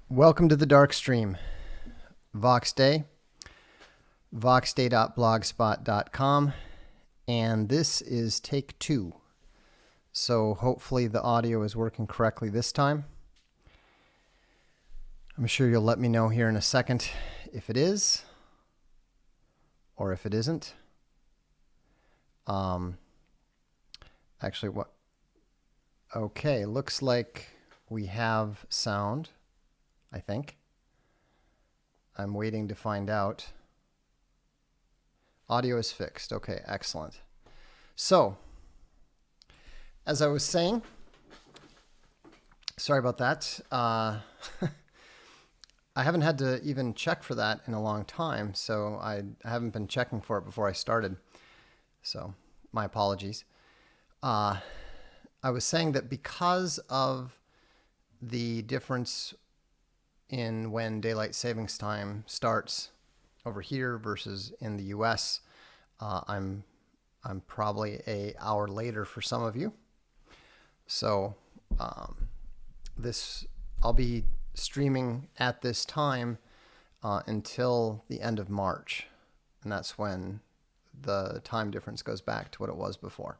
Welcome to the Darkstream. Vox Day, voxday.blogspot.com, and this is take 2. So hopefully the audio is working correctly this time. I'm sure you'll let me know here in a second if it is or if it isn't. Actually, what? Okay, looks like we have sound, I think. I'm waiting to find out. Audio is fixed. Okay, excellent. So, as I was saying, sorry about that. I haven't had to even check for that in a long time, so I haven't been checking for it before I started. So, my apologies. I was saying that because of the difference in when daylight savings time starts over here versus in the US, I'm probably an hour later for some of you. So I'll be streaming at this time until the end of March, and that's when the time difference goes back to what it was before.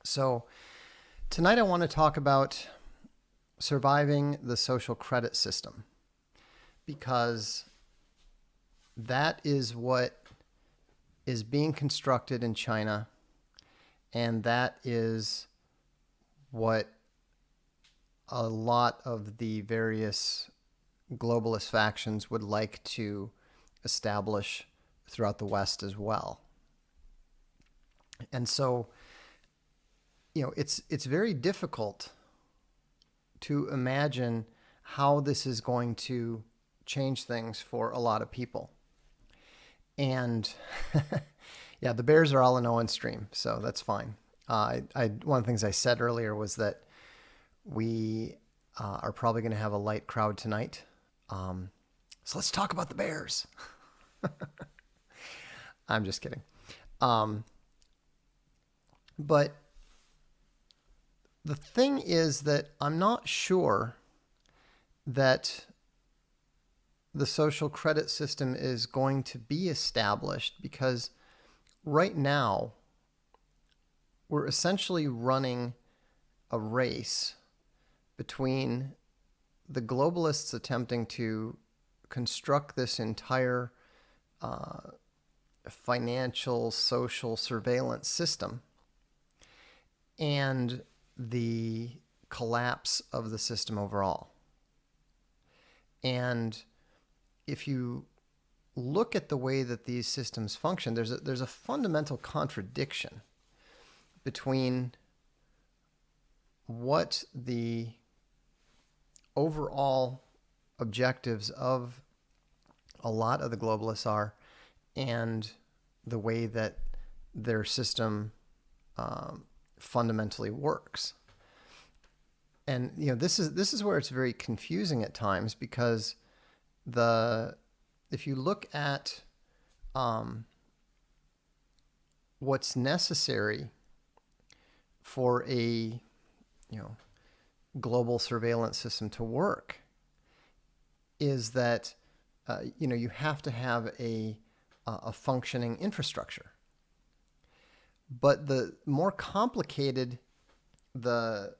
So tonight I want to talk about surviving the social credit system, because that is what is being constructed in China, and that is what a lot of the various globalist factions would like to establish throughout the West as well. And so, it's very difficult to imagine how this is going to change things for a lot of people. And yeah, the Bears are all in Owen Stream, so that's fine. One of the things I said earlier was that we are probably going to have a light crowd tonight. So let's talk about the Bears. I'm just kidding. But the thing is that I'm not sure that the social credit system is going to be established, because right now we're essentially running a race between the globalists attempting to construct this entire financial, social surveillance system and the collapse of the system overall. And if you look at the way that these systems function, there's a fundamental contradiction between what the overall objectives of a lot of the globalists are and the way that their system fundamentally works. And this is where it's very confusing at times, because if you look at what's necessary for a global surveillance system to work, is that you have to have a functioning infrastructure. But the more complicated the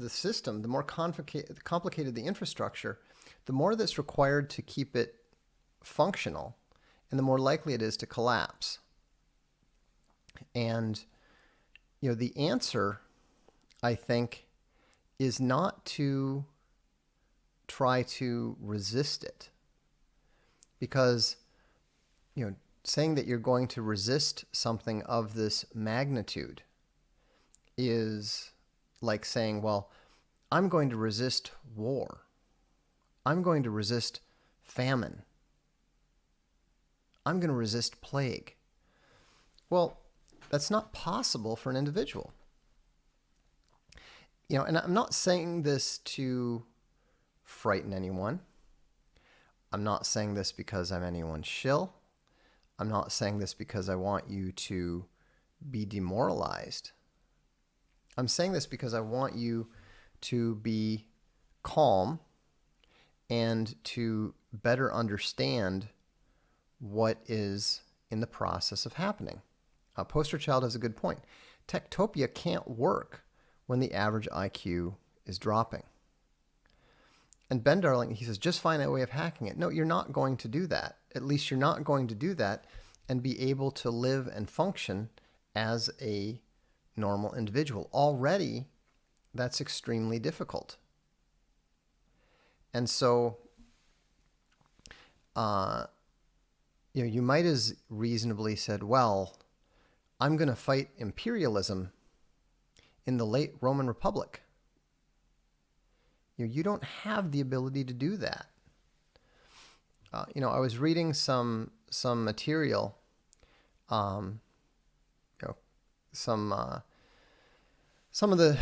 system, the more complicated the infrastructure, the more that's required to keep it functional, and the more likely it is to collapse. And the answer, I think, is not to try to resist it, because saying that you're going to resist something of this magnitude is like saying, well, I'm going to resist war. I'm going to resist famine. I'm going to resist plague. Well, that's not possible for an individual. And I'm not saying this to frighten anyone. I'm not saying this because I'm anyone's shill. I'm not saying this because I want you to be demoralized. I'm saying this because I want you to be calm and to better understand what is in the process of happening. Poster Child has a good point. Techtopia can't work when the average IQ is dropping. And Ben Darling, he says, just find a way of hacking it. No, you're not going to do that. At least you're not going to do that and be able to live and function as a normal individual. Already, that's extremely difficult. And so, you might as reasonably said, well, I'm going to fight imperialism in the late Roman Republic. You don't have the ability to do that. I was reading some material, some of the,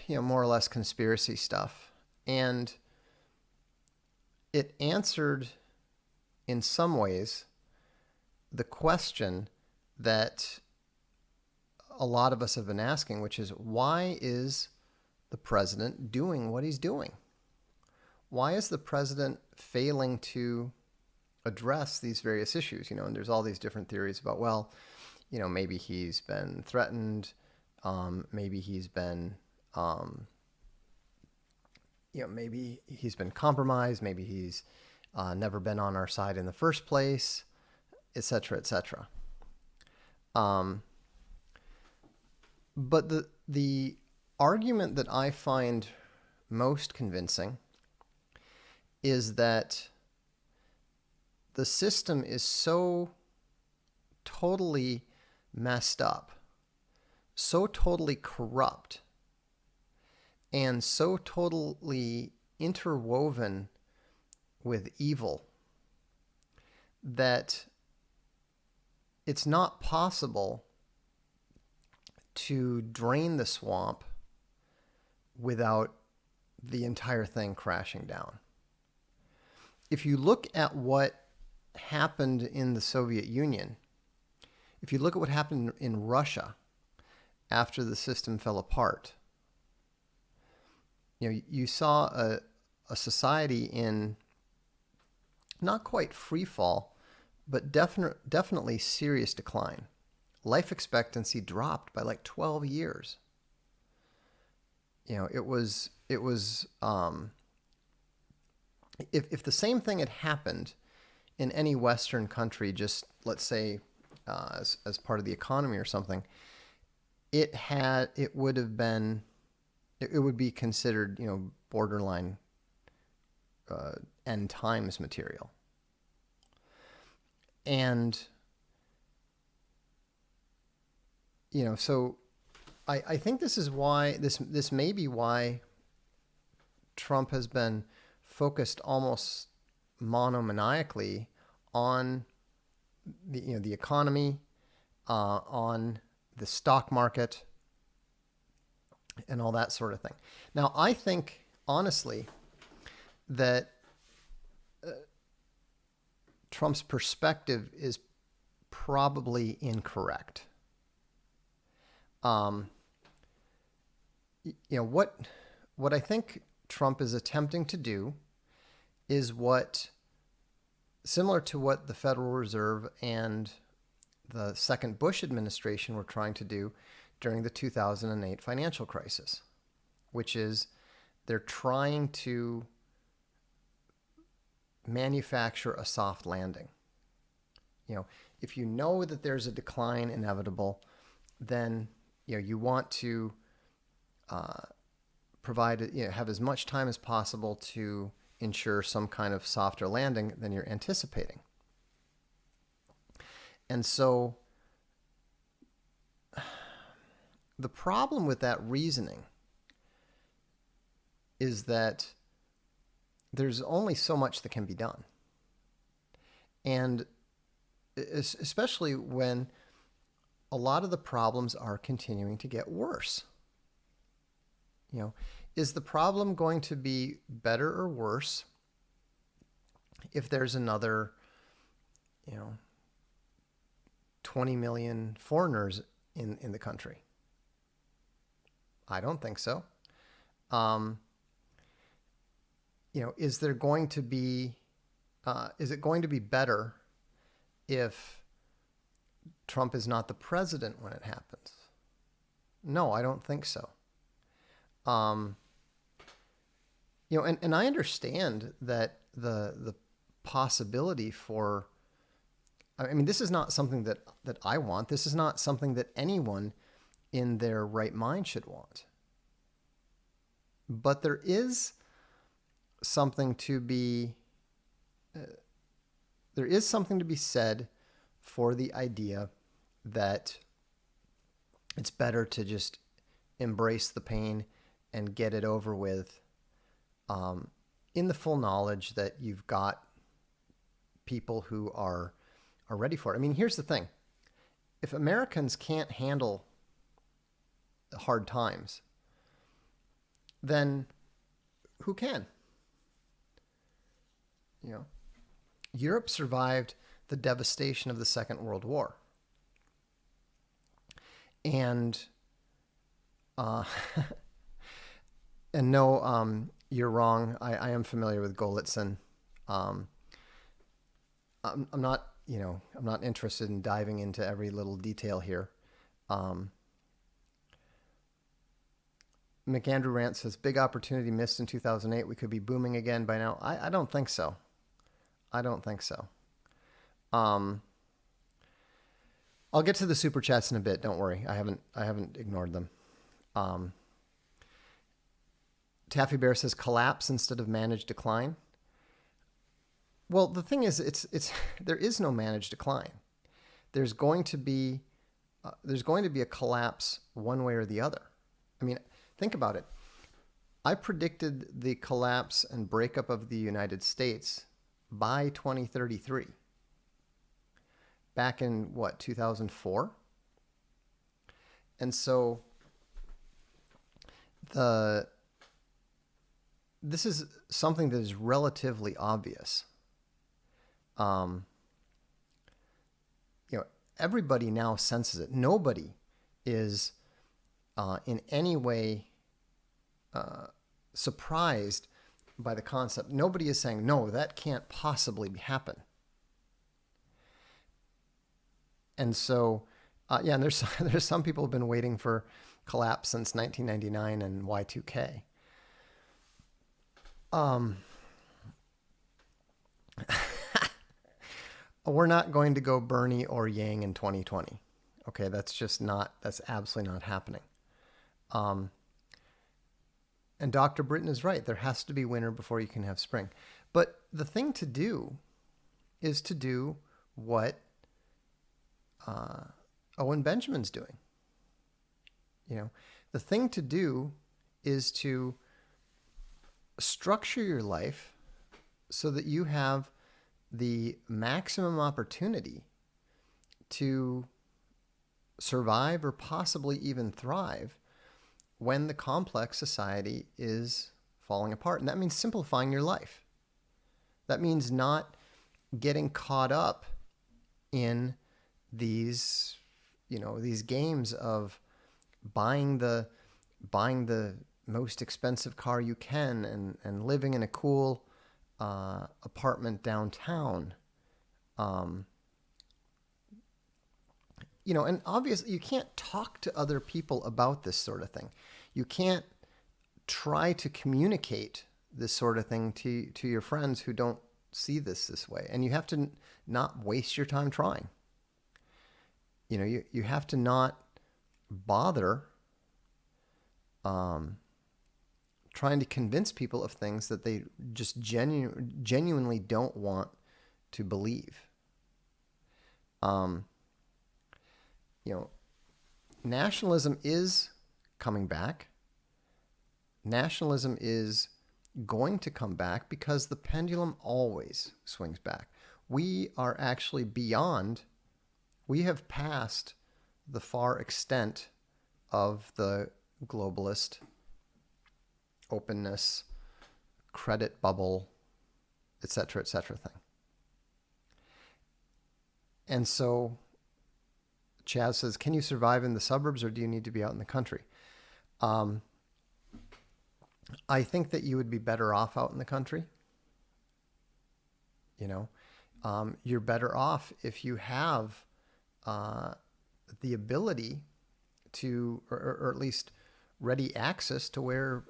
more or less conspiracy stuff, and it answered, in some ways, the question that a lot of us have been asking, which is, why is the president doing what he's doing? Why is the president failing to address these various issues? And there's all these different theories about, well, maybe he's been threatened, maybe he's been, maybe he's been compromised, maybe he's never been on our side in the first place, etc., etc. But the argument that I find most convincing is that the system is so totally messed up, so totally corrupt, and so totally interwoven with evil that it's not possible to drain the swamp without the entire thing crashing down. If you look at what happened in the Soviet Union, if you look at what happened in Russia after the system fell apart, you saw a society in not quite free fall, but definitely serious decline. Life expectancy dropped by like 12 years. It was if the same thing had happened in any Western country, just let's say as part of the economy or something, it would be considered, borderline end times material. And so I think this is why this may be why Trump has been focused almost monomaniacally on the economy, on the stock market, and all that sort of thing. Now, I think honestly that Trump's perspective is probably incorrect. What I think Trump is attempting to do is similar to what the Federal Reserve and the second Bush administration were trying to do during the 2008 financial crisis, which is they're trying to manufacture a soft landing. If you know that there's a decline inevitable, then you want to provide, have as much time as possible to ensure some kind of softer landing than you're anticipating. And so the problem with that reasoning is that there's only so much that can be done. And especially when a lot of the problems are continuing to get worse. Is the problem going to be better or worse if there's another, 20 million foreigners in the country? I don't think so. is there going to be, is it going to be better if Trump is not the president when it happens? No, I don't think so. And I understand that the possibility for, I mean, this is not something that I want. This is not something that anyone in their right mind should want. But there is something to be, there is something to be said for the idea that it's better to just embrace the pain and get it over with, in the full knowledge that you've got people who are ready for it. I mean, here's the thing. If Americans can't handle hard times, then who can? Europe survived the devastation of the Second World War. And and no, you're wrong. I am familiar with Golitsyn. I'm not, I'm not interested in diving into every little detail here. McAndrew Rant says, big opportunity missed in 2008. We could be booming again by now. I don't think so. I don't think so. I'll get to the super chats in a bit. Don't worry. I haven't ignored them. Taffy Bear says collapse instead of managed decline. Well, the thing is, it's there is no managed decline. There's going to be a collapse one way or the other. I mean, think about it. I predicted the collapse and breakup of the United States by 2033. Back in 2004? And so this is something that is relatively obvious. Everybody now senses it. Nobody is in any way surprised by the concept. Nobody is saying, no, that can't possibly happen. And so, and there's some people who've been waiting for collapse since 1999 and Y2K. We're not going to go Bernie or Yang in 2020. Okay, that's absolutely not happening. And Dr. Britton is right. There has to be winter before you can have spring. But the thing to do is to do what Owen Benjamin's doing. The thing to do is to structure your life so that you have the maximum opportunity to survive or possibly even thrive when the complex society is falling apart. And that means simplifying your life. That means not getting caught up in these games of buying the most expensive car you can and living in a cool apartment downtown. And obviously you can't talk to other people about this sort of thing. You can't try to communicate this sort of thing to your friends who don't see this way. And you have to not waste your time trying. You have to not bother trying to convince people of things that they just genuinely don't want to believe. Nationalism is coming back. Nationalism is going to come back because the pendulum always swings back. We are actually we have passed the far extent of the globalist openness, credit bubble, et cetera thing. And so Chaz says, can you survive in the suburbs or do you need to be out in the country? I think that you would be better off out in the country. You know, you're better off if you have uh, the ability to, or at least ready access to where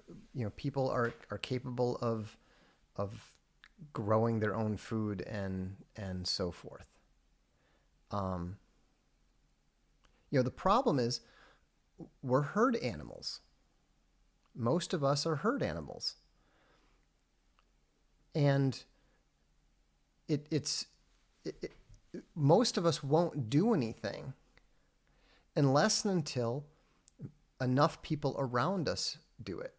people are capable of growing their own food and so forth. Um, the problem is we're herd animals. Most of us are herd animals, and it most of us won't do anything unless and until enough people around us do it,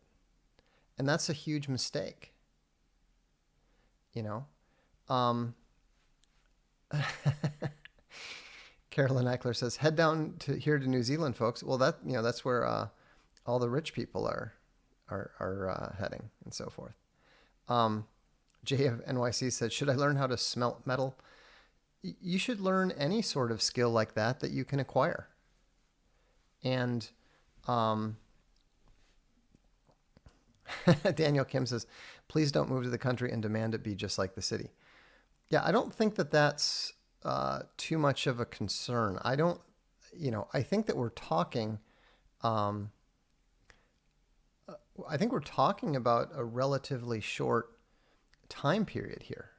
and that's a huge mistake. You know, um, Carolyn Eckler says, "Head down to New Zealand, folks." Well, that's where all the rich people are heading and so forth. Jay of NYC said, "Should I learn how to smelt metal?" You should learn any sort of skill like that you can acquire. And Daniel Kim says, "Please don't move to the country and demand it be just like the city." Yeah, I don't think that's too much of a concern. I don't, I think that we're talking, I think we're talking about a relatively short time period here.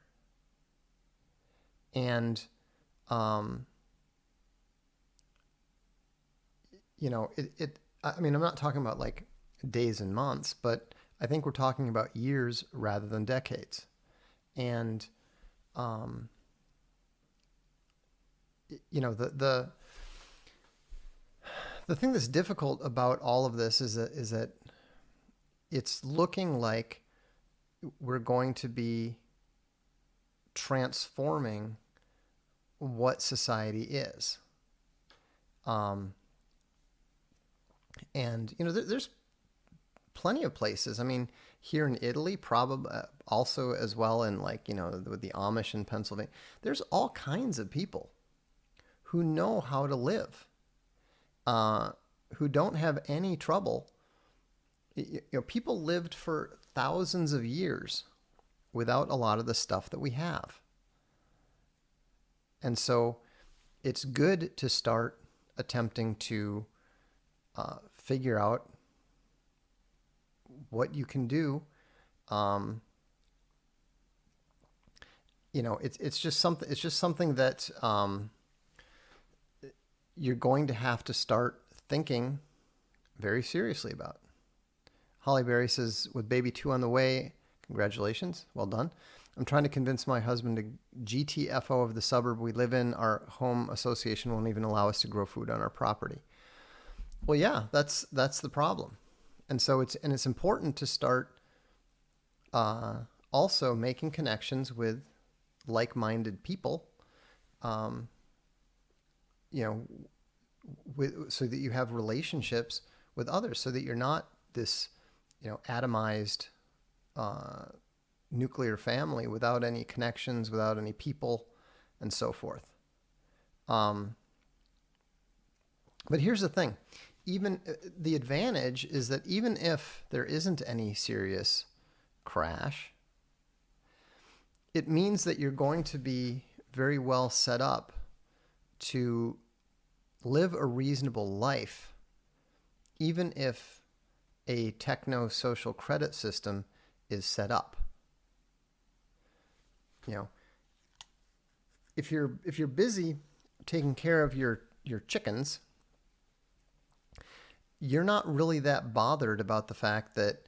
And, I mean, I'm not talking about like days and months, but I think we're talking about years rather than decades. And, the thing that's difficult about all of this is that it's looking like we're going to be transforming what society is. And there's plenty of places. I mean, here in Italy, probably also as well in with the Amish in Pennsylvania, there's all kinds of people who know how to live, who don't have any trouble. People lived for thousands of years without a lot of the stuff that we have. And so it's good to start attempting to figure out what you can do. It's just something that you're going to have to start thinking very seriously about. Holly Berry says, "With baby 2 on the way, congratulations, well done. I'm trying to convince my husband to GTFO of the suburb we live in. Our home association won't even allow us to grow food on our property." Well, yeah, that's the problem. And so it's important to start also making connections with like-minded people, so that you have relationships with others, so that you're not this, atomized nuclear family without any connections, without any people, and so forth. But here's the thing. Even the advantage is that even if there isn't any serious crash, it means that you're going to be very well set up to live a reasonable life, even if a techno-social credit system is set up. If you're busy taking care of your chickens, you're not really that bothered about the fact that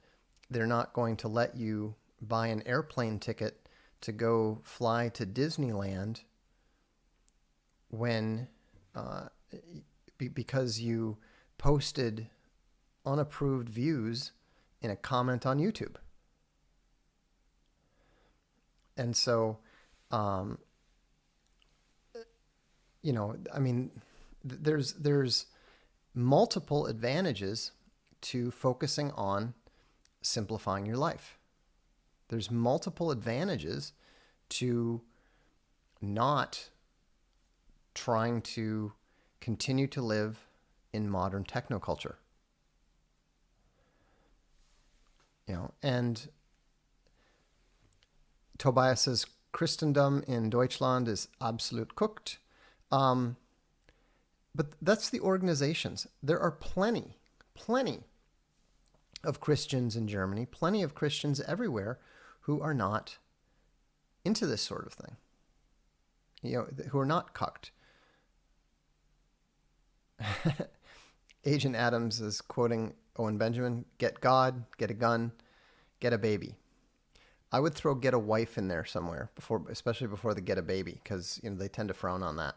they're not going to let you buy an airplane ticket to go fly to Disneyland when because you posted unapproved views in a comment on YouTube. And so, I mean, there's multiple advantages to focusing on simplifying your life. There's multiple advantages to not trying to continue to live in modern technoculture. And Tobias says Christendom in Deutschland is absolut cooked. But that's the organizations. There are plenty of Christians in Germany, plenty of Christians everywhere who are not into this sort of thing, who are not cucked. Agent Adams is quoting Owen Benjamin, get God, get a gun, get a baby. I would throw get a wife in there somewhere, especially before the get a baby, because they tend to frown on that.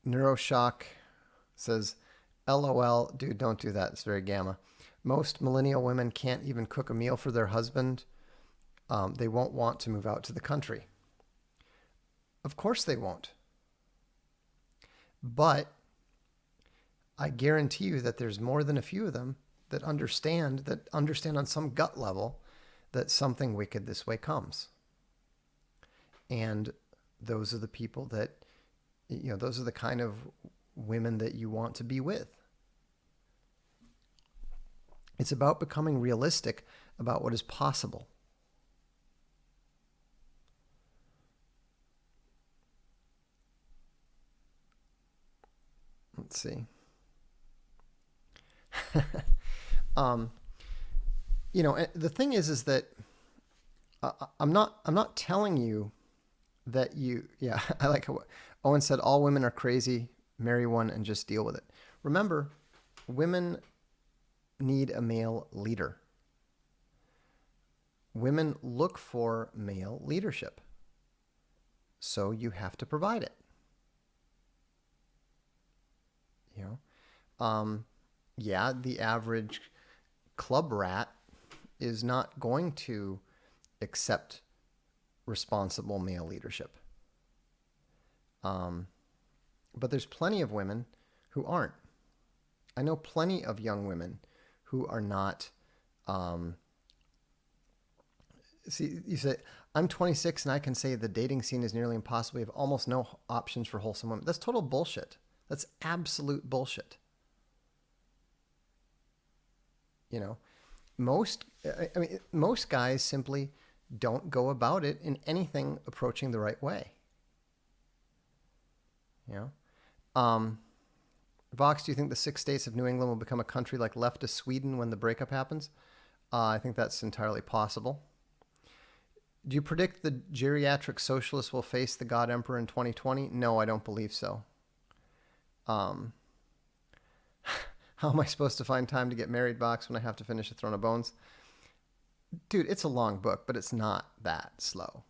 Neuroshock says, LOL, dude, don't do that. It's very gamma. Most millennial women can't even cook a meal for their husband. They won't want to move out to the country. Of course they won't. But I guarantee you that there's more than a few of them that understand on some gut level that something wicked this way comes. And those are the people that, those are the kind of women that you want to be with. It's about becoming realistic about what is possible. Let's see. The thing is that I'm not telling you that I like how Owen said all women are crazy, marry one and just deal with it. Remember, women need a male leader. Women look for male leadership. So you have to provide it. The average club rat is not going to accept responsible male leadership. But there's plenty of women who aren't. I know plenty of young women who are not. See, you say, I'm 26 and I can say the dating scene is nearly impossible. We have almost no options for wholesome women. That's total bullshit. That's absolute bullshit. Most guys simply don't go about it in anything approaching the right way. Vox, do you think the 6 states of New England will become a country like leftist Sweden when the breakup happens? I think that's entirely possible. Do you predict the geriatric socialists will face the God Emperor in 2020? No, I don't believe so. How am I supposed to find time to get married, Vox, when I have to finish A Throne of Bones? Dude, it's a long book, but it's not that slow.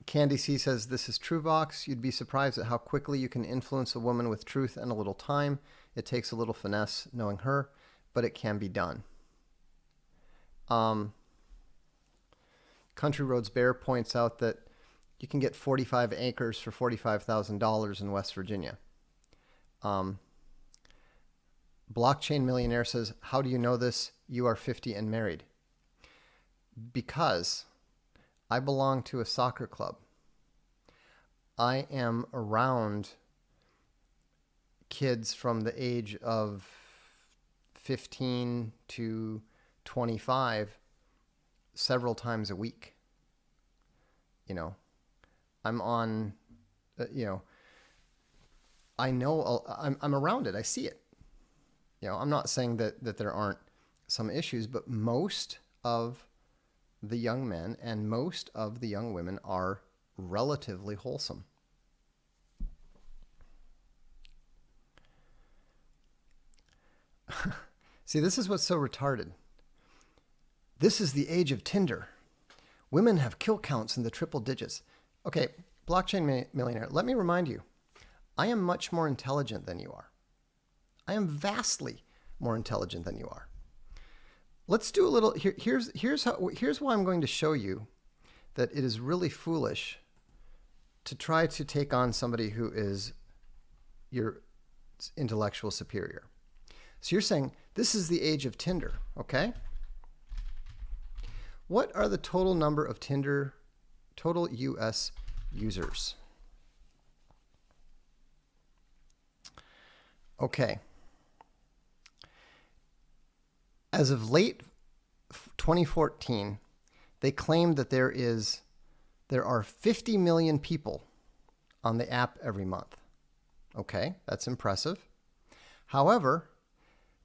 Candy C says, this is true, Vox. You'd be surprised at how quickly you can influence a woman with truth and a little time. It takes a little finesse knowing her, but it can be done. Country Roads Bear points out that you can get 45 acres for $45,000 in West Virginia. Blockchain Millionaire says, how do you know this? You are 50 and married. Because I belong to a soccer club. I am around kids from the age of 15 to 25 several times a week. I'm on, I know, I'm around it. I see it. I'm not saying that there aren't some issues, but most of the young men and most of the young women are relatively wholesome. See, this is what's so retarded. This is the age of Tinder. Women have kill counts in the triple digits. Okay, Blockchain Millionaire, let me remind you, I am much more intelligent than you are. I am vastly more intelligent than you are. Let's do a little, here's why I'm going to show you that it is really foolish to try to take on somebody who is your intellectual superior. So you're saying, this is the age of Tinder, okay? What are the total number of Tinder Total US users. Okay. As of late 2014, they claimed that there are 50 million people on the app every month. Okay, that's impressive. However,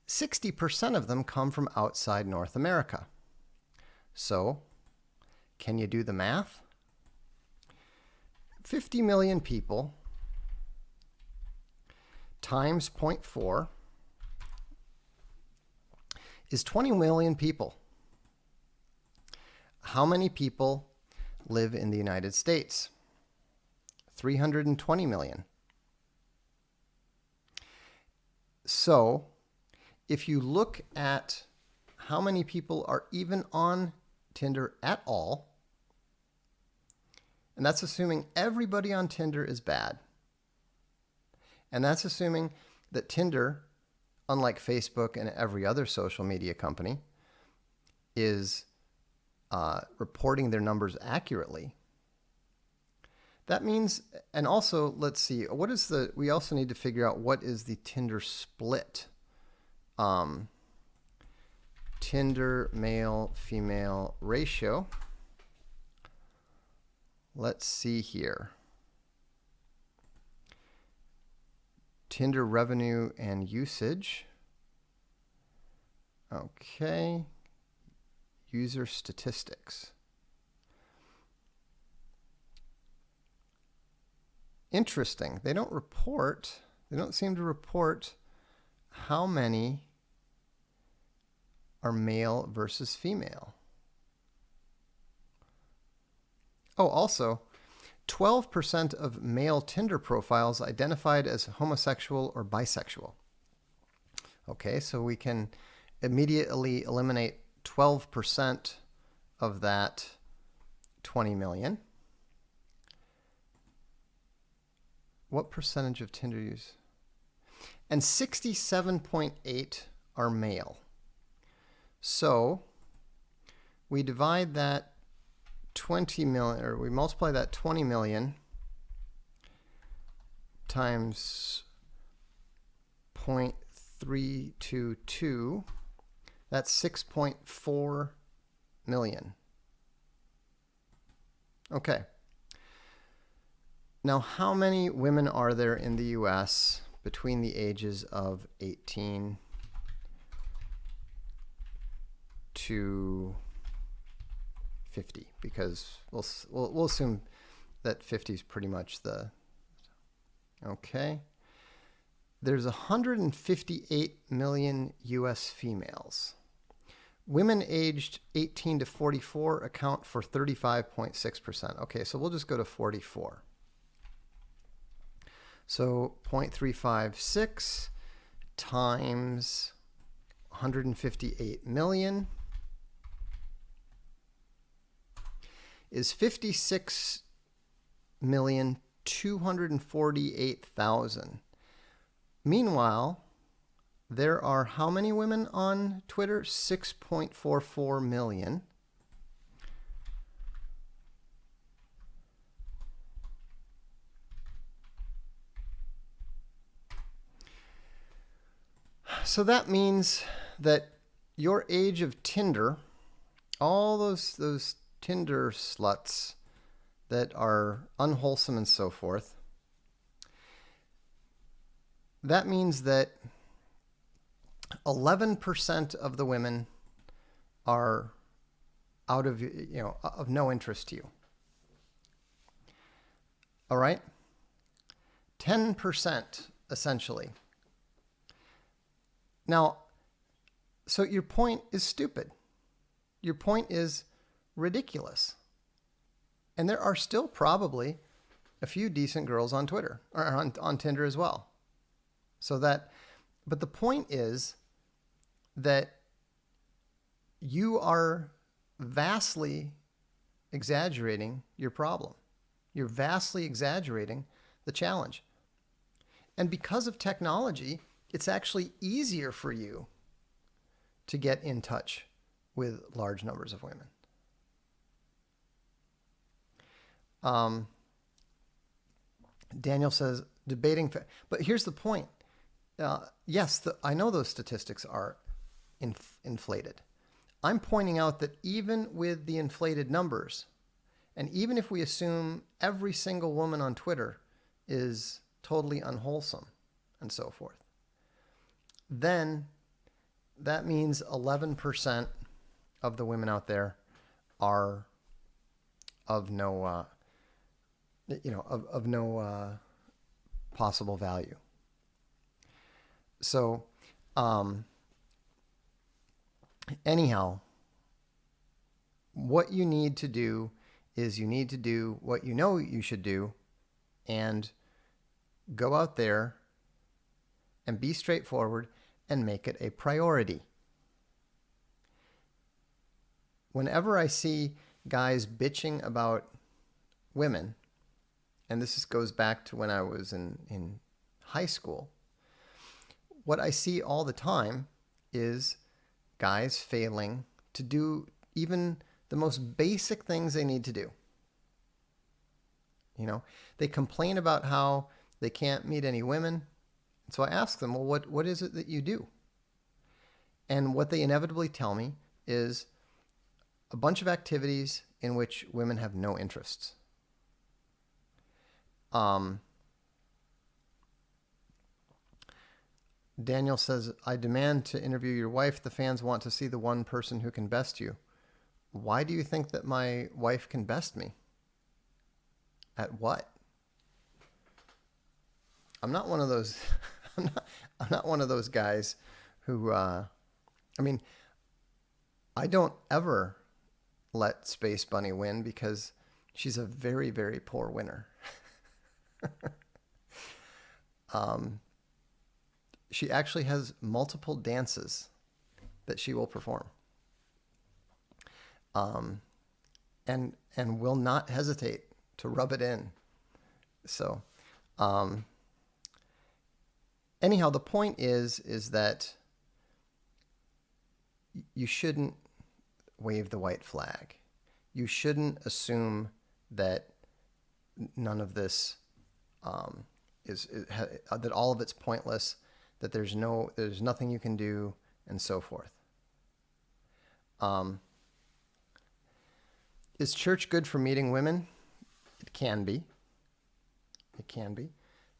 60% of them come from outside North America. So, can you do the math? 50 million people times 0.4 is 20 million people. How many people live in the United States? 320 million. So, if you look at how many people are even on Tinder at all, and that's assuming everybody on Tinder is bad, and that's assuming that Tinder, unlike Facebook and every other social media company, is reporting their numbers accurately. That means, and also, let's see, we also need to figure out what is the Tinder split. Tinder male-female ratio. Let's see here. Tinder revenue and usage. Okay. User statistics. Interesting. They don't seem to report how many are male versus female. Oh, also, 12% of male Tinder profiles identified as homosexual or bisexual. Okay, so we can immediately eliminate 12% of that 20 million. What percentage of Tinder use? And 67.8 are male. So we divide that 20 million, or we multiply that 20 million times 0.322. That's 6.4 million. Okay. Now, how many women are there in the US between the ages of 18 to 50? Because we'll assume that 50 is pretty much the... Okay. There's 158 million US females. Women aged 18 to 44 account for 35.6%. Okay, so we'll just go to 44. So 0.356 times 158 million is 56,248,000. Meanwhile, there are how many women on Twitter? 6.44 million. So that means that your age of Tinder, all those Tinder sluts that are unwholesome and so forth, that means that 11% of the women are out of, of no interest to you. All right? 10% essentially. Now, so your point is stupid. Your point is ridiculous. And there are still probably a few decent girls on Twitter or on Tinder as well. But the point is that you are vastly exaggerating your problem. You're vastly exaggerating the challenge. And because of technology, it's actually easier for you to get in touch with large numbers of women. Um, Daniel says debating, but here's the point. Yes, I know those statistics are inflated. I'm pointing out that even with the inflated numbers, and even if we assume every single woman on Twitter is totally unwholesome and so forth, then that means 11% of the women out there are of no, of no possible value. So, anyhow, what you need to do is you need to do what you know you should do and go out there and be straightforward and make it a priority. Whenever I see guys bitching about women, and this goes back to when I was in high school, what I see all the time is guys failing to do even the most basic things they need to do. They complain about how they can't meet any women. And so I ask them, well, what is it that you do? And what they inevitably tell me is a bunch of activities in which women have no interests. Daniel says, I demand to interview your wife. The fans want to see the one person who can best you. Why do you think that my wife can best me? At what? I'm not one of those. I'm not one of those guys who. I don't ever let Space Bunny win because she's a very, very poor winner. She actually has multiple dances that she will perform. And will not hesitate to rub it in. So, anyhow, the point is that you shouldn't wave the white flag. You shouldn't assume that none of this that all of it's pointless, that there's nothing you can do, and so forth. Is church good for meeting women? It can be. It can be.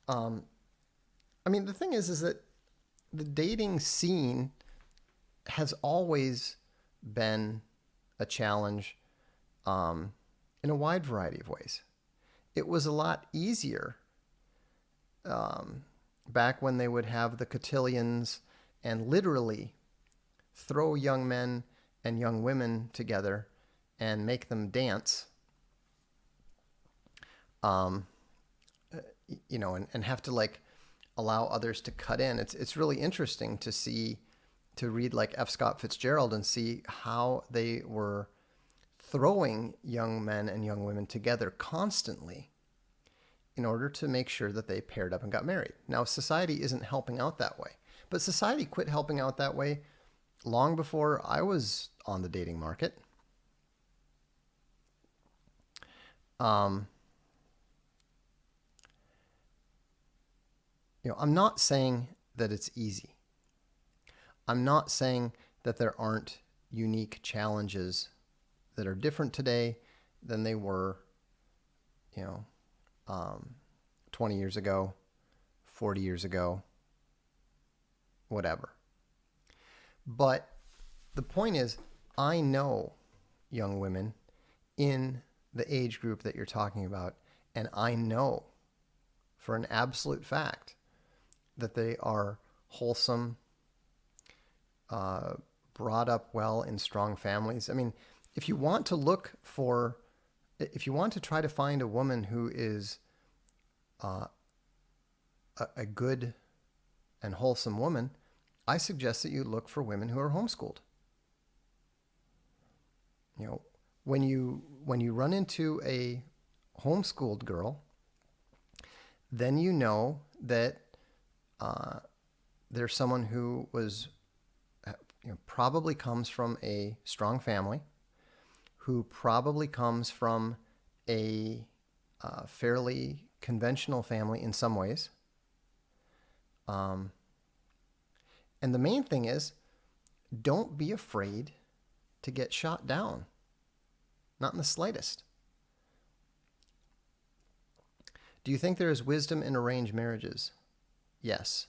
The thing is that the dating scene has always been a challenge in a wide variety of ways. It was a lot easier back when they would have the cotillions and literally throw young men and young women together and make them dance, and have to allow others to cut in. It's really interesting to read like F. Scott Fitzgerald and see how they were throwing young men and young women together constantly in order to make sure that they paired up and got married. Now, society isn't helping out that way, but society quit helping out that way long before I was on the dating market. I'm not saying that it's easy. I'm not saying that there aren't unique challenges that are different today than they were, 20 years ago, 40 years ago, whatever. But the point is, I know young women in the age group that you're talking about, and I know for an absolute fact that they are wholesome, brought up well in strong families. If you want to try to find a woman who is a good and wholesome woman, I suggest that you look for women who are homeschooled. When you run into a homeschooled girl, then you know that there's someone who was probably comes from a strong family, who probably comes from a fairly conventional family in some ways. And the main thing is, don't be afraid to get shot down. Not in the slightest. Do you think there is wisdom in arranged marriages? Yes.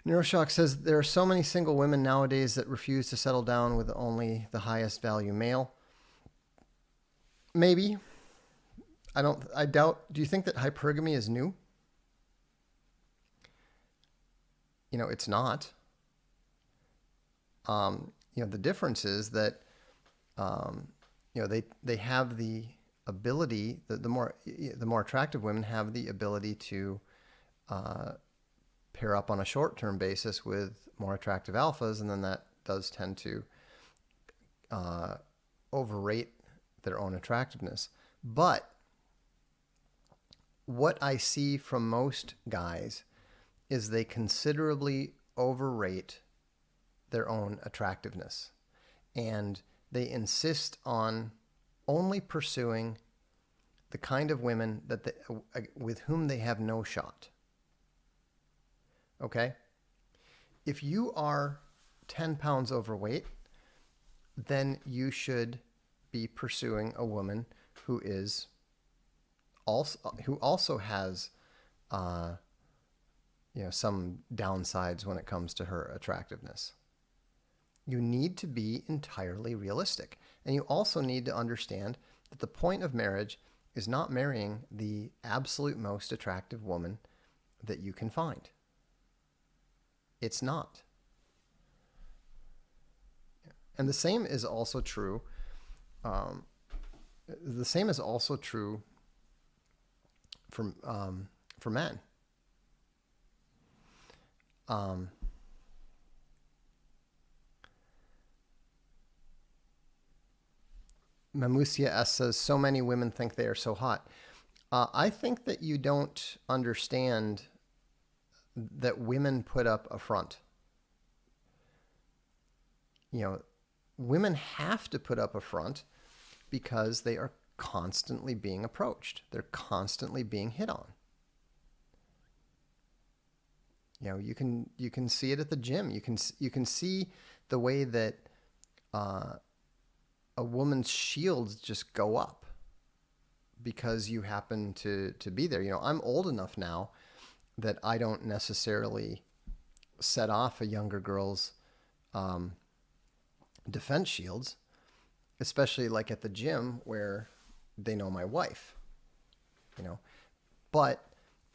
Neuroshock says there are so many single women nowadays that refuse to settle down with only the highest value male. Maybe. I doubt. Do you think that hypergamy is new? It's not. The difference is that, they have the ability. The more attractive women have the ability to pair up on a short-term basis with more attractive alphas, and then that does tend to overrate their own attractiveness. But what I see from most guys is they considerably overrate their own attractiveness, and they insist on only pursuing the kind of women with whom they have no shot. Okay? If you are 10 pounds overweight, then you should be pursuing a woman who also has some downsides when it comes to her attractiveness. You need to be entirely realistic. And you also need to understand that the point of marriage is not marrying the absolute most attractive woman that you can find. It's not. And the same is also true. For men. Mamusia S says, so many women think they are so hot. I think that you don't understand that women put up a front. Women have to put up a front because they are constantly being approached. They're constantly being hit on. You can see it at the gym. You can see the way that a woman's shields just go up because you happen to be there. I'm old enough now that I don't necessarily set off a younger girl's defense shields, especially like at the gym where they know my wife. But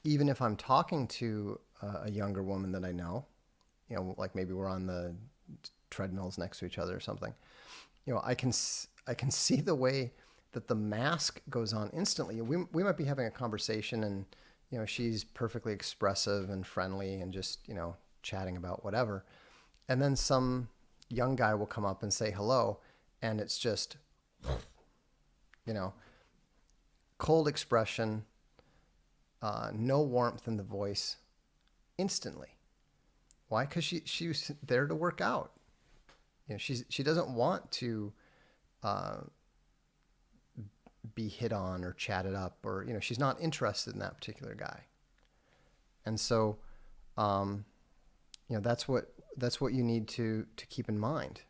even if I'm talking to a younger woman that I know, like maybe we're on the treadmills next to each other or something, I can see the way that the mask goes on instantly. We might be having a conversation and, she's perfectly expressive and friendly and just, chatting about whatever. And then some young guy will come up and say hello. And it's just, cold expression, no warmth in the voice instantly. Why? Because she's there to work out. She doesn't want to be hit on or chatted up, or she's not interested in that particular guy. And so that's what you need to keep in mind.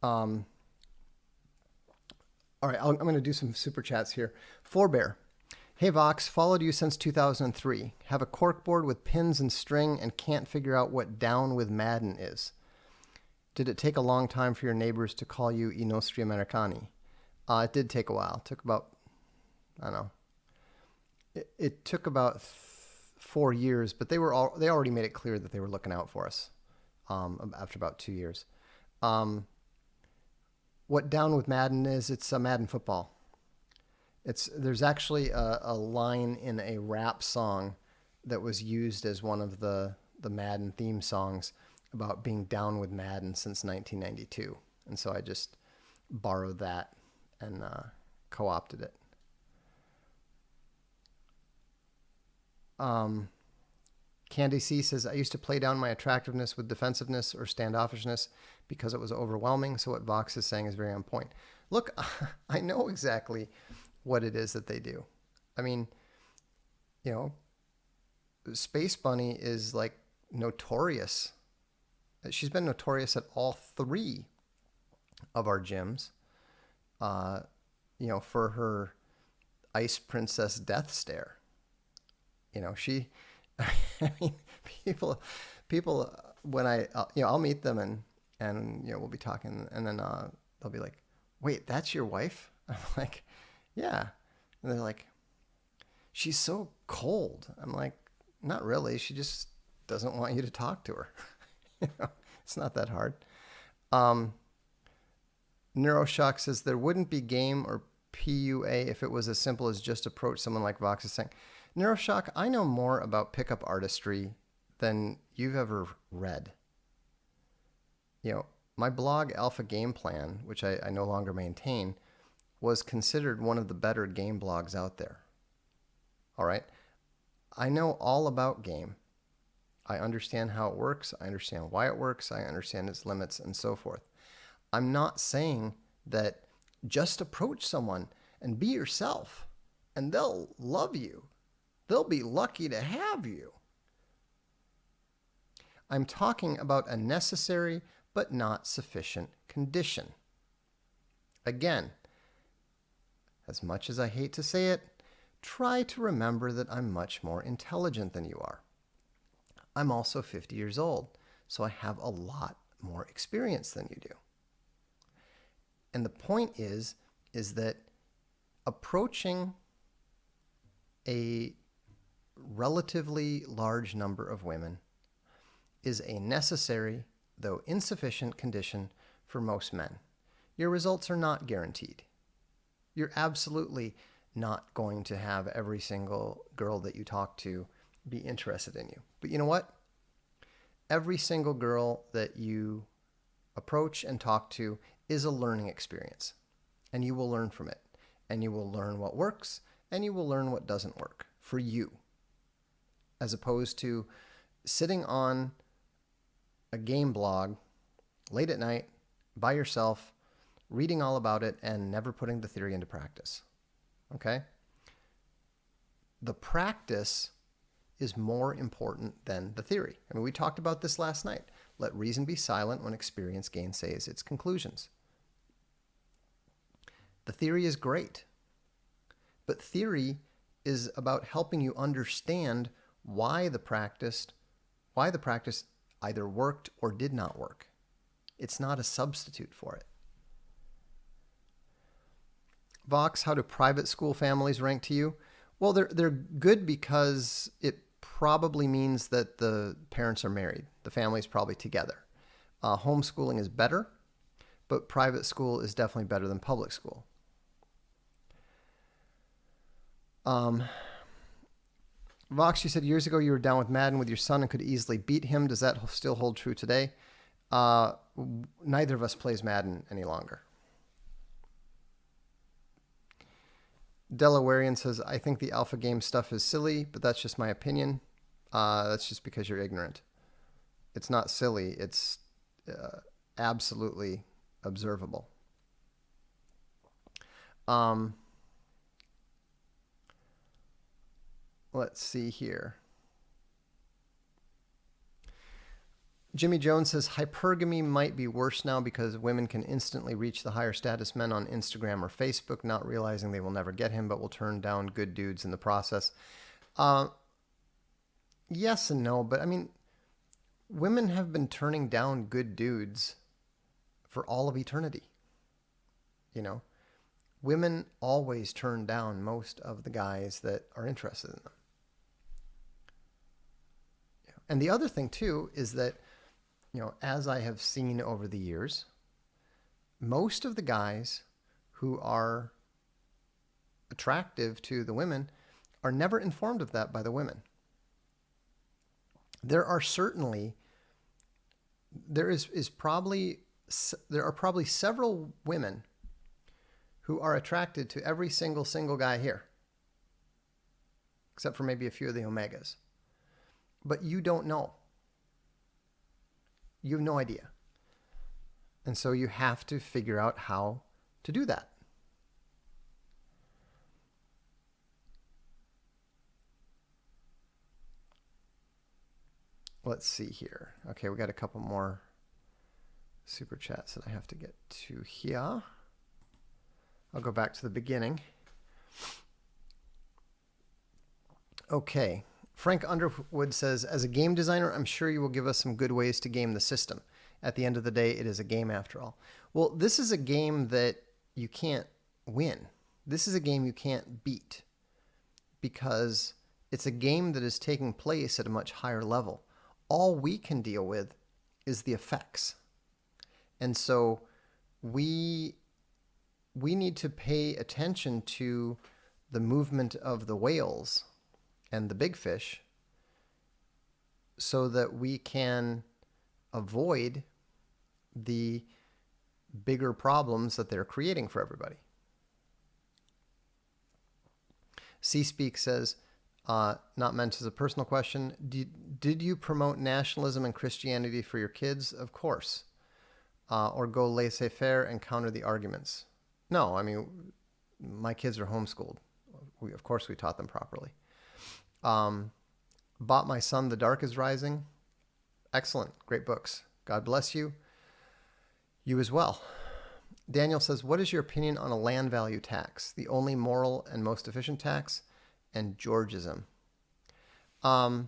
All right, I'm going to do some super chats here. Forebear. Hey Vox, followed you since 2003. Have a corkboard with pins and string and can't figure out what Down with Madden is. Did it take a long time for your neighbors to call you I nostri americani? It did take a while. It took about, I don't know. It took about 4 years, but they already made it clear that they were looking out for us after about 2 years. What Down with Madden is, it's a Madden football. There's actually a line in a rap song that was used as one of the Madden theme songs about being down with Madden since 1992. And so I just borrowed that and co-opted it. Candy C says, I used to play down my attractiveness with defensiveness or standoffishness because it was overwhelming. So what Vox is saying is very on point. Look, I know exactly what it is that they do. I mean, you know, Space Bunny is like notorious. She's been notorious at all 3 of our gyms, for her Ice Princess death stare. She, I mean, people, when I'll meet them and we'll be talking, and then they'll be like, "Wait, that's your wife?" I'm like, "Yeah," and they're like, "She's so cold." I'm like, "Not really. She just doesn't want you to talk to her." It's not that hard. Neuroshock says there wouldn't be game or PUA if it was as simple as just approach someone like Vox is saying. Neuroshock, I know more about pickup artistry than you've ever read. My blog Alpha Game Plan, which I no longer maintain, was considered one of the better game blogs out there. All right? I know all about game. I understand how it works. I understand why it works. I understand its limits and so forth. I'm not saying that just approach someone and be yourself and they'll love you. They'll be lucky to have you. I'm talking about a necessary but not sufficient condition. Again, as much as I hate to say it, try to remember that I'm much more intelligent than you are. I'm also 50 years old, so I have a lot more experience than you do. And the point is that approaching a relatively large number of women is a necessary, though insufficient, condition for most men. Your results are not guaranteed. You're absolutely not going to have every single girl that you talk to be interested in you. But you know what? Every single girl that you approach and talk to is a learning experience, and you will learn from it, and you will learn what works, and you will learn what doesn't work for you, as opposed to sitting on a game blog late at night by yourself, reading all about it and never putting the theory into practice. Okay? The practice is more important than the theory. I mean, we talked about this last night. Let reason be silent when experience gainsays its conclusions. The theory is great, but theory is about helping you understand why the practice either worked or did not work. It's not a substitute for it. Vox, how do private school families rank to you? Well, they're good because it probably means that the parents are married. The family's probably together. Homeschooling is better, but private school is definitely better than public school. Vox, you said years ago you were down with Madden with your son and could easily beat him. Does that still hold true today? Neither of us plays Madden any longer. Delawarean says, I think the alpha game stuff is silly, but that's just my opinion. That's just because you're ignorant. It's not silly. It's absolutely observable. Let's see here. Jimmy Jones says hypergamy might be worse now because women can instantly reach the higher status men on Instagram or Facebook, not realizing they will never get him, but will turn down good dudes in the process. Yes and no, but I mean, women have been turning down good dudes for all of eternity. Women always turn down most of the guys that are interested in them. And the other thing too is that, as I have seen over the years, most of the guys who are attractive to the women are never informed of that by the women. There are probably several women who are attracted to every single guy here, except for maybe a few of the Omegas. But you don't know. You have no idea. And so you have to figure out how to do that. Let's see here. Okay, we got a couple more super chats that I have to get to here. I'll go back to the beginning. Okay. Frank Underwood says, as a game designer, I'm sure you will give us some good ways to game the system. At the end of the day, it is a game after all. Well, this is a game that you can't win. This is a game you can't beat because it's a game that is taking place at a much higher level. All we can deal with is the effects. And so we need to pay attention to the movement of the whales and the big fish so that we can avoid the bigger problems that they're creating for everybody. C-Speak says, not meant as a personal question, did you promote nationalism and Christianity for your kids? Of course. Or go laissez-faire and counter the arguments? No, I mean, my kids are homeschooled. Of course we taught them properly. Bought my son The Dark is Rising. Excellent. Great books. God bless you. You as well. Daniel says, what is your opinion on a land value tax? The only moral and most efficient tax? And Georgism. I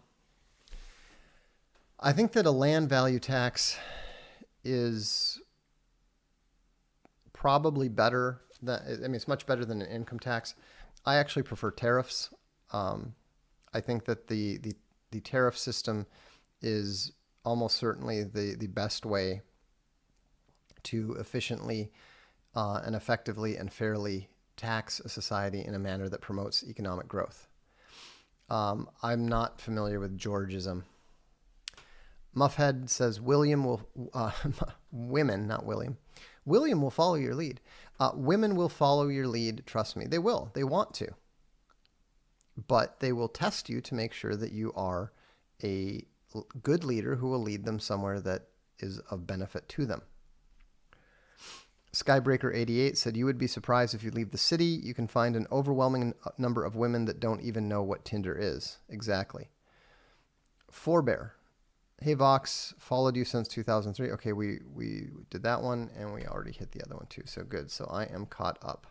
think that a land value tax is probably better than, it's much better than an income tax. I actually prefer tariffs. I think that the tariff system is almost certainly the best way to efficiently and effectively and fairly tax a society in a manner that promotes economic growth. I'm not familiar with Georgism. Muffhead says women, not William. William will follow your lead. Women will follow your lead. Trust me, they will. They want to. But they will test you to make sure that you are a good leader who will lead them somewhere that is of benefit to them. Skybreaker88 said, you would be surprised if you leave the city. You can find an overwhelming number of women that don't even know what Tinder is. Exactly. Forebear. Hey, Vox, followed you since 2003. Okay, we did that one, and we already hit the other one too. So good. So I am caught up.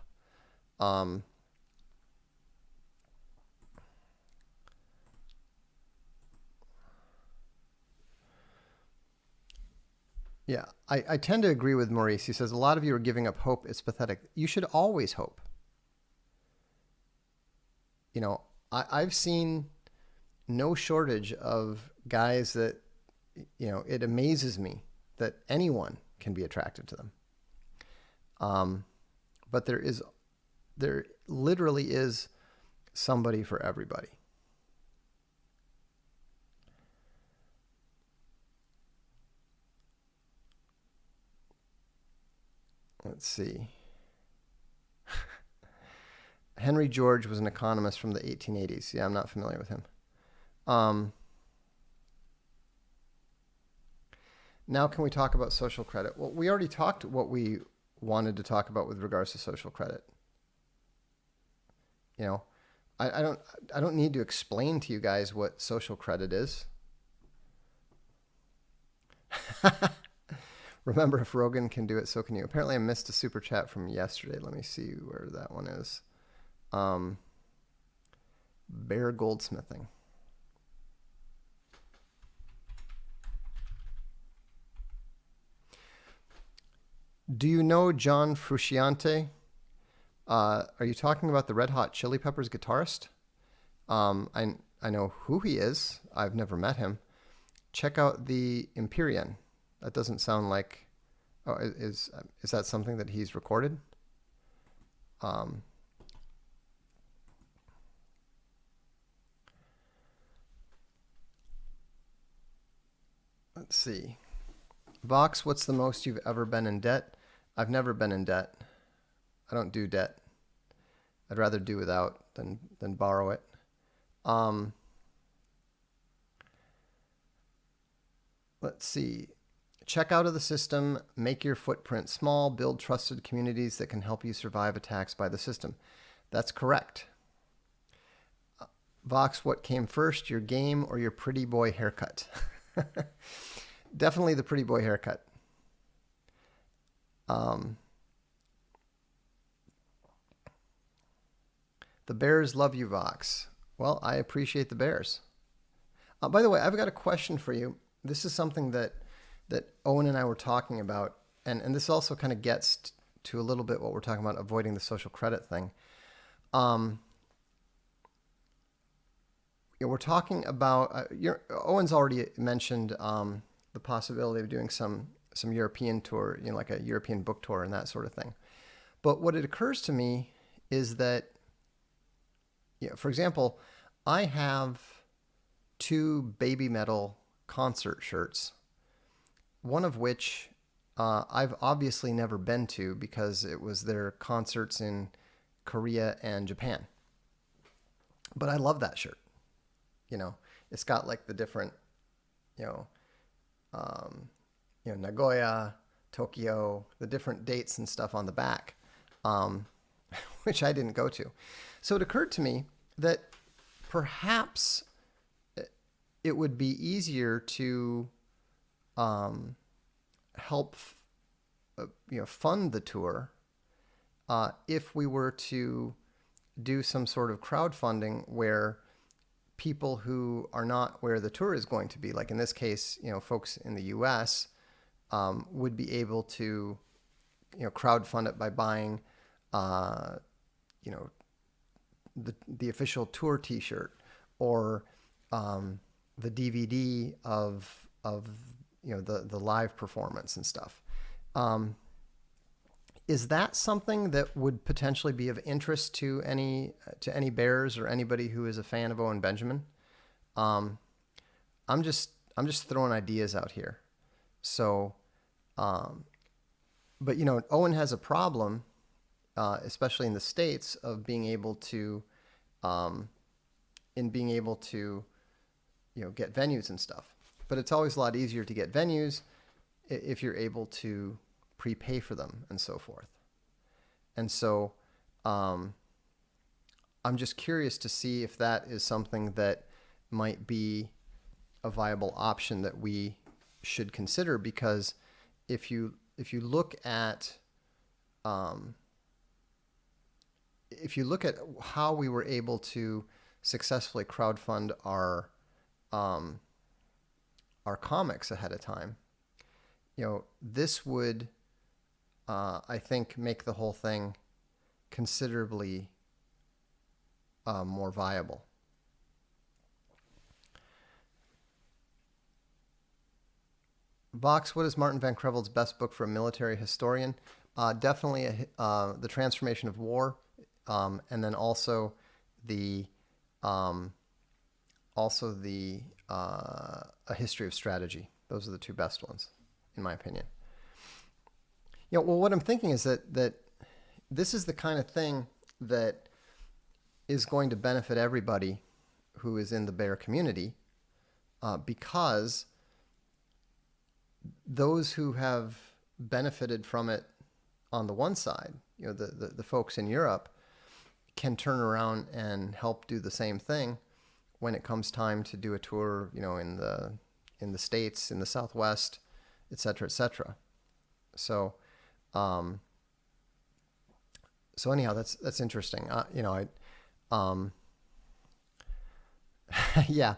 Yeah, I tend to agree with Maurice. He says, a lot of you are giving up hope. It's pathetic. You should always hope. You know, I've seen no shortage of guys that, you know, it amazes me that anyone can be attracted to them. But there literally is somebody for everybody. Let's see. Henry George was an economist from the 1880s. Yeah, I'm not familiar with him. Now can we talk about social credit? Well, we already talked what we wanted to talk about with regards to social credit. You know, I don't need to explain to you guys what social credit is. Remember, if Rogan can do it, so can you. Apparently I missed a super chat from yesterday. Let me see where that one is. Bear Goldsmithing. Do you know John Frusciante? Are you talking about the Red Hot Chili Peppers guitarist? I know who he is. I've never met him. Check out the Empyrean. That doesn't sound like... Oh, is that something that he's recorded? Let's see. Vox, what's the most you've ever been in debt? I've never been in debt. I don't do debt. I'd rather do without than borrow it. Let's see. check out of the system, make your footprint small, build trusted communities that can help you survive attacks by the system. That's correct. Vox, what came first, your game or your pretty boy haircut? Definitely the pretty boy haircut. The Bears love you, Vox. Well, I appreciate the Bears. By the way, I've got a question for you. This is something that Owen and I were talking about, and this also kind of gets to a little bit what we're talking about, avoiding the social credit thing. We're talking about, Owen's already mentioned the possibility of doing some European tour, like a European book tour and that sort of thing. But what it occurs to me is that, for example, I have 2 Baby Metal concert shirts, one of which I've obviously never been to because it was their concerts in Korea and Japan. But I love that shirt. It's got like the different, Nagoya, Tokyo, the different dates and stuff on the back, which I didn't go to. So it occurred to me that perhaps it would be easier to help fund the tour if we were to do some sort of crowdfunding where people who are not where the tour is going to be, like in this case, folks in the U.S., would be able to, crowdfund it by buying, the official tour T-shirt or the DVD of the live performance and stuff. Is that something that would potentially be of interest to any Bears or anybody who is a fan of Owen Benjamin? I'm just throwing ideas out here. So, but Owen has a problem, especially in the States, of being able to, get venues and stuff. But it's always a lot easier to get venues if you're able to prepay for them and so forth. And so I'm just curious to see if that is something that might be a viable option that we should consider, because if you look at how we were able to successfully crowdfund our comics ahead of time, this would I think make the whole thing considerably more viable. Vox, what is Martin Van Creveld's best book for a military historian? Definitely The Transformation of War, and then also the A History of Strategy. Those are the 2 best ones, in my opinion. Well, what I'm thinking is that this is the kind of thing that is going to benefit everybody who is in the Bear community, because those who have benefited from it on the one side, the folks in Europe, can turn around and help do the same thing when it comes time to do a tour, in the States, in the Southwest, et cetera, et cetera. So, anyhow, that's interesting. Yeah.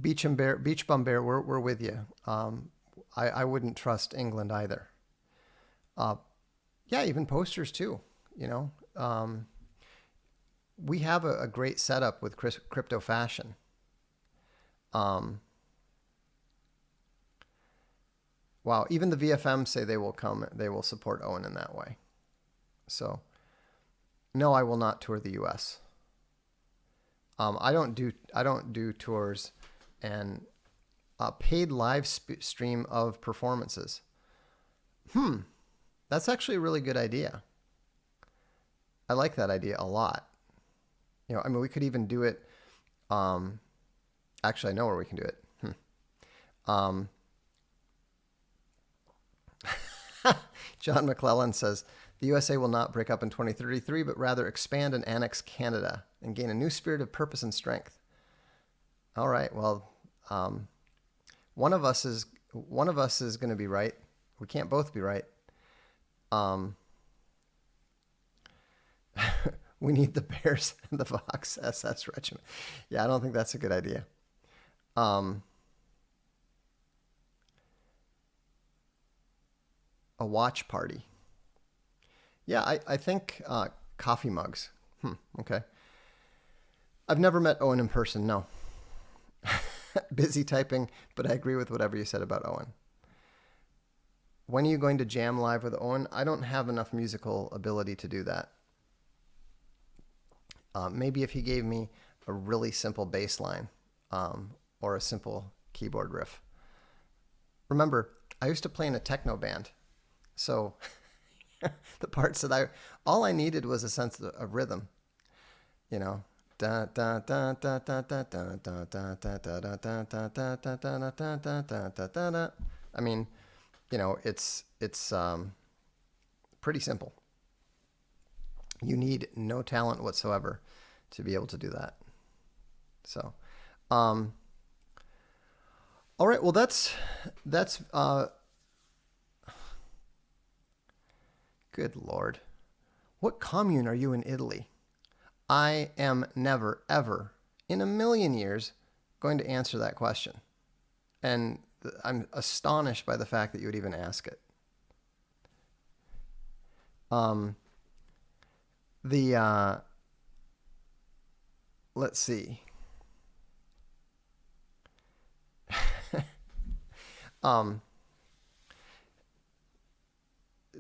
Beach Bum Bear, we're with you. I wouldn't trust England either. Yeah, even posters too. We have a great setup with Crypto Fashion. Wow, even the VFM say they will come. They will support Owen in that way. So, no, I will not tour the U.S. I don't do tours and paid live stream of performances. That's actually a really good idea. I like that idea a lot. We could even do it. Actually, I know where we can do it. John McClellan says the USA will not break up in 2033, but rather expand and annex Canada and gain a new spirit of purpose and strength. All right. Well, one of us is going to be right. We can't both be right. We need the Bears and the Vox SS regiment. Yeah, I don't think that's a good idea. A watch party. Yeah, I think coffee mugs. Okay. I've never met Owen in person, no. Busy typing, but I agree with whatever you said about Owen. When are you going to jam live with Owen? I don't have enough musical ability to do that. Maybe if he gave me a really simple bass line or a simple keyboard riff. Remember, I used to play in a techno band. So the parts that all I needed was a sense of rhythm, you know. I mean, you know, it's pretty simple. You need no talent whatsoever to be able to do that. So, all right. Well, that's good Lord. What commune are you in Italy? I am never, ever, in a million years, going to answer that question. And I'm astonished by the fact that you would even ask it. Let's see.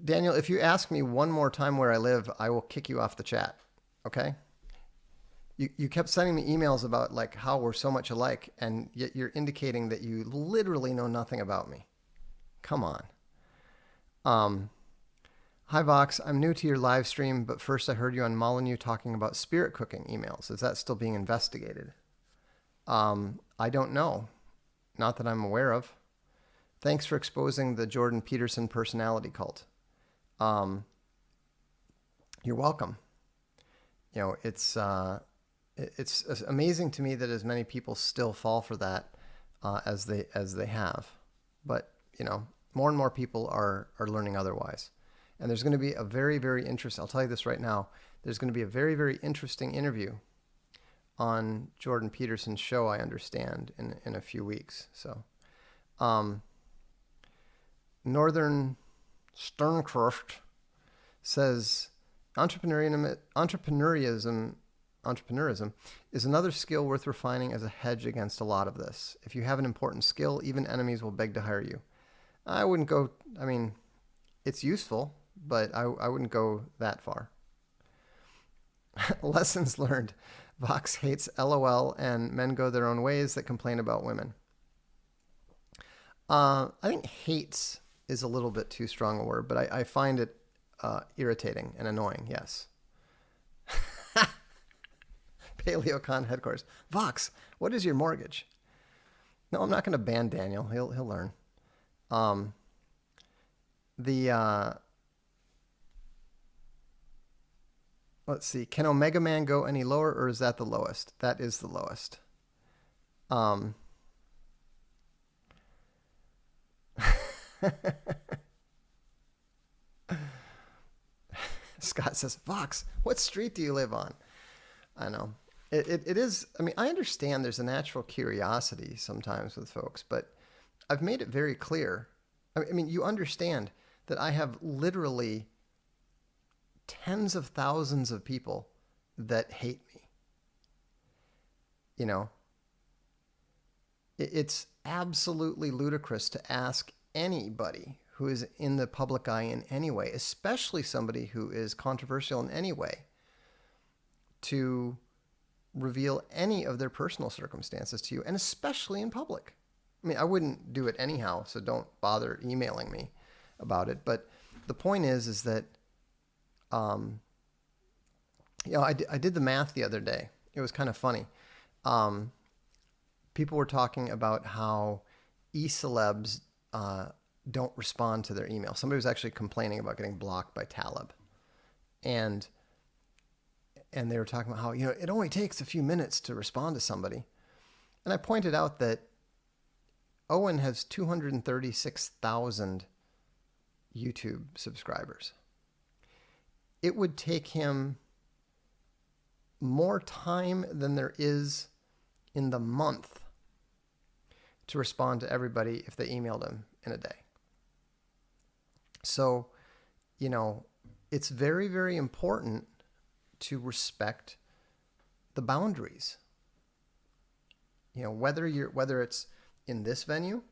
Daniel, if you ask me one more time where I live, I will kick you off the chat. Okay? You kept sending me emails about like how we're so much alike, and yet you're indicating that you literally know nothing about me. Come on. Hi Vox, I'm new to your live stream, but first I heard you on Molyneux talking about spirit cooking emails. Is that still being investigated? I don't know. Not that I'm aware of. Thanks for exposing the Jordan Peterson personality cult. You're welcome. You know, it's amazing to me that as many people still fall for that as they have. But, you know, more and more people are learning otherwise. And there's going to be a very, very interesting, I'll tell you this right now, there's going to be a very, very interesting interview on Jordan Peterson's show, I understand, in a few weeks. So, Northern Sterncroft says, entrepreneurism is another skill worth refining as a hedge against a lot of this. If you have an important skill, even enemies will beg to hire you. I wouldn't go, I mean, it's useful, but I wouldn't go that far. Lessons learned. Vox hates LOL and men go their own ways that complain about women. I think hates is a little bit too strong a word, but I find it irritating and annoying, yes. PaleoCon headquarters. Vox, what is your mortgage? No, I'm not going to ban Daniel. He'll learn. Let's see. Can Omega Man go any lower, or is that the lowest? That is the lowest. Scott says, Vox, what street do you live on? I know. It is, I mean, I understand there's a natural curiosity sometimes with folks, but I've made it very clear. I mean, you understand that I have literally tens of thousands of people that hate me. You know, it's absolutely ludicrous to ask anybody who is in the public eye in any way, especially somebody who is controversial in any way, to reveal any of their personal circumstances to you, and especially in public. I mean, I wouldn't do it anyhow, so don't bother emailing me about it. But the point is that, you know, I did the math the other day. It was kind of funny. People were talking about how e-celebs don't respond to their email. Somebody was actually complaining about getting blocked by Talib. And they were talking about how, it only takes a few minutes to respond to somebody. And I pointed out that Owen has 236,000 YouTube subscribers. It would take him more time than there is in the month to respond to everybody if they emailed him in a day. So, it's very, very important to respect the boundaries. Whether it's in this venue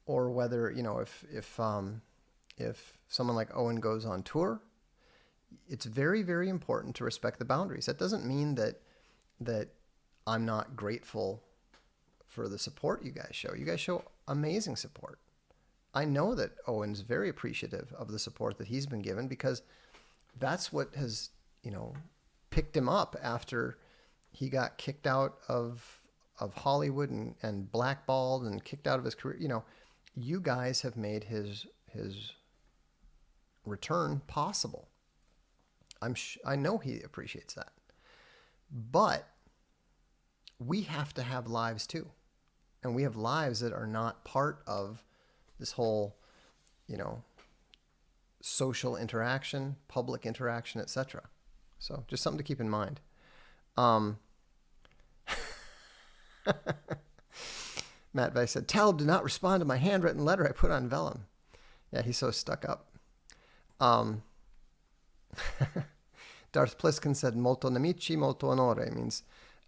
or whether, if someone like Owen goes on tour, it's very, very important to respect the boundaries. That doesn't mean that I'm not grateful for the support you guys show. You guys show amazing support. I know that Owen's very appreciative of the support that he's been given, because that's what has, picked him up after he got kicked out of Hollywood and blackballed and kicked out of his career. You guys have made his return possible. I know he appreciates that. But we have to have lives too. And we have lives that are not part of this whole, social interaction, public interaction, etc. So just something to keep in mind. Matt Weiss said, Talib did not respond to my handwritten letter I put on vellum. Yeah, he's so stuck up. Darth Pliskin said, molto nemici, molto onore, means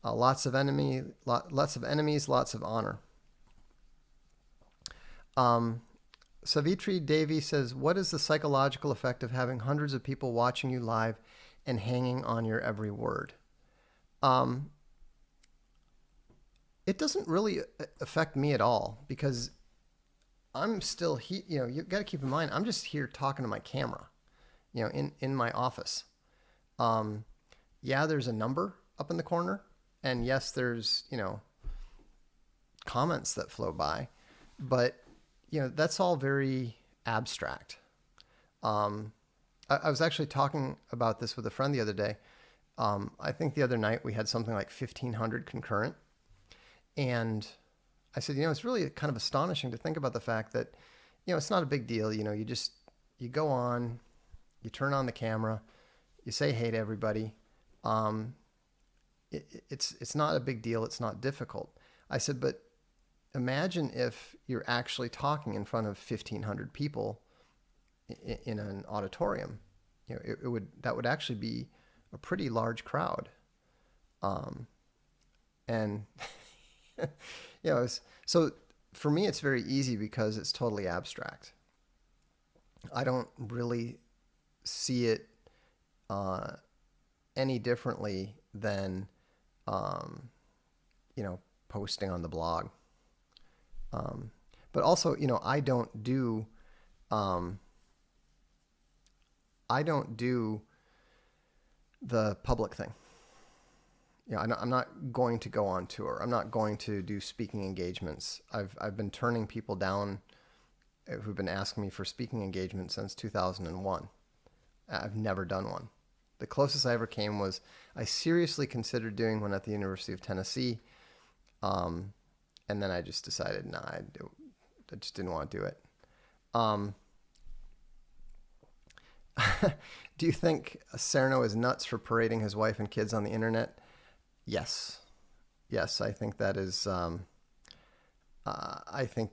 lots of enemies, lots of honor. Savitri Devi says, what is the psychological effect of having hundreds of people watching you live and hanging on your every word? It doesn't really affect me at all, because I'm still here. You got to keep in mind, I'm just here talking to my camera, in my office. Yeah, there's a number up in the corner, and yes, there's, comments that flow by, but that's all very abstract. I was actually talking about this with a friend the other day. I think the other night we had something like 1,500 concurrent. And I said, it's really kind of astonishing to think about the fact that, it's not a big deal. You go on, you turn on the camera, you say hey to everybody. It's not a big deal. It's not difficult. I said, but imagine if you're actually talking in front of 1,500 people in an auditorium. That would actually be a pretty large crowd. And so for me, it's very easy because it's totally abstract. I don't really see it any differently than, posting on the blog. But also, I don't do the public thing. I'm not going to go on tour. I'm not going to do speaking engagements. I've been turning people down who've been asking me for speaking engagements since 2001. I've never done one. The closest I ever came was I seriously considered doing one at the University of Tennessee. And then I just decided, I just didn't want to do it. Do you think Cerno is nuts for parading his wife and kids on the internet? Yes, I think that is, I think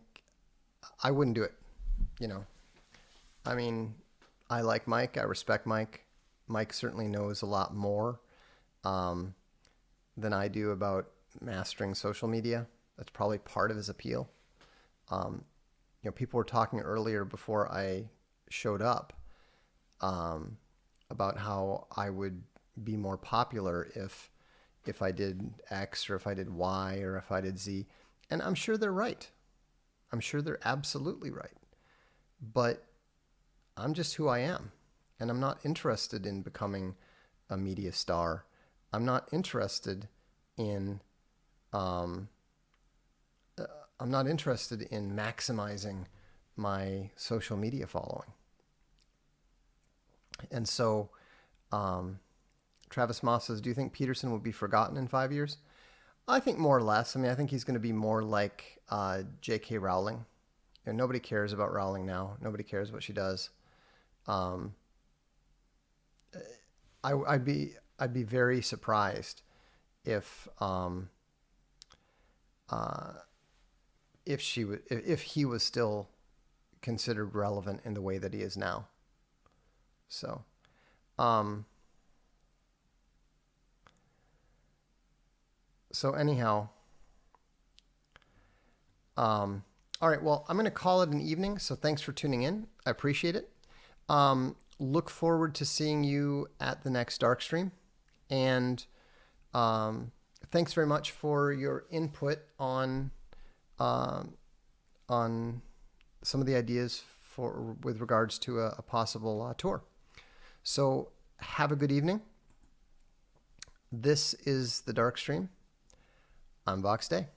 I wouldn't do it, I mean, I like Mike. I respect Mike. Mike certainly knows a lot more than I do about mastering social media. That's probably part of his appeal. People were talking earlier before I showed up about how I would be more popular if I did X or if I did Y or if I did Z. And I'm sure they're right. I'm sure they're absolutely right. But I'm just who I am. And I'm not interested in becoming a media star. I'm not interested in maximizing my social media following. And so Travis Moss says, do you think Peterson will be forgotten in 5 years? I think more or less. I mean, I think he's going to be more like J.K. Rowling. You know, nobody cares about Rowling now. Nobody cares what she does. I'd be very surprised if if he was still considered relevant in the way that he is now. So, anyhow, all right. Well, I'm going to call it an evening. So thanks for tuning in. I appreciate it. Look forward to seeing you at the next Darkstream, and thanks very much for your input on some of the ideas with regards to a possible tour. So have a good evening. This is the Darkstream. I'm Vox Day.